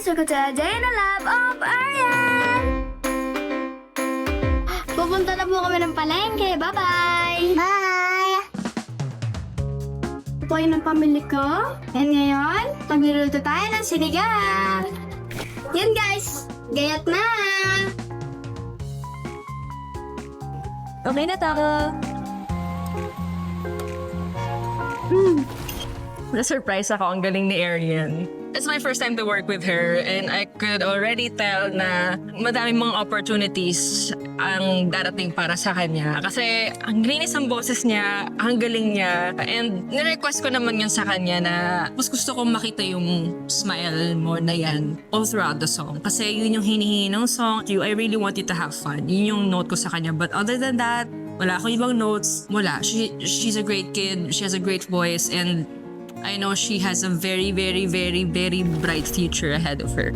welcome to a day in the lab of Erienne! Pupunta na po kami ng palengke. Bye-bye! Bye! Po yun ang pamili ko. And ngayon, magluluto tayo ng sinigang. Yan guys, gayat na! Okay na tayo. Na-surprise ako. Ang galing ni Erienne. It's my first time to work with her and I could already tell na madaming mga opportunities ang darating para sa kanya. Kasi ang linis ang boses niya, ang galing niya. And nirequest ko naman yun sa kanya na mas gusto kong makita yung smile mo na yan all throughout the song. Kasi yun yung hinihingi ng song. I really want you to have fun. Yun yung note ko sa kanya. But other than that, wala akong ibang notes. Wala. She's a great kid. She has a great voice and I know she has a very, very, very, very bright future ahead of her.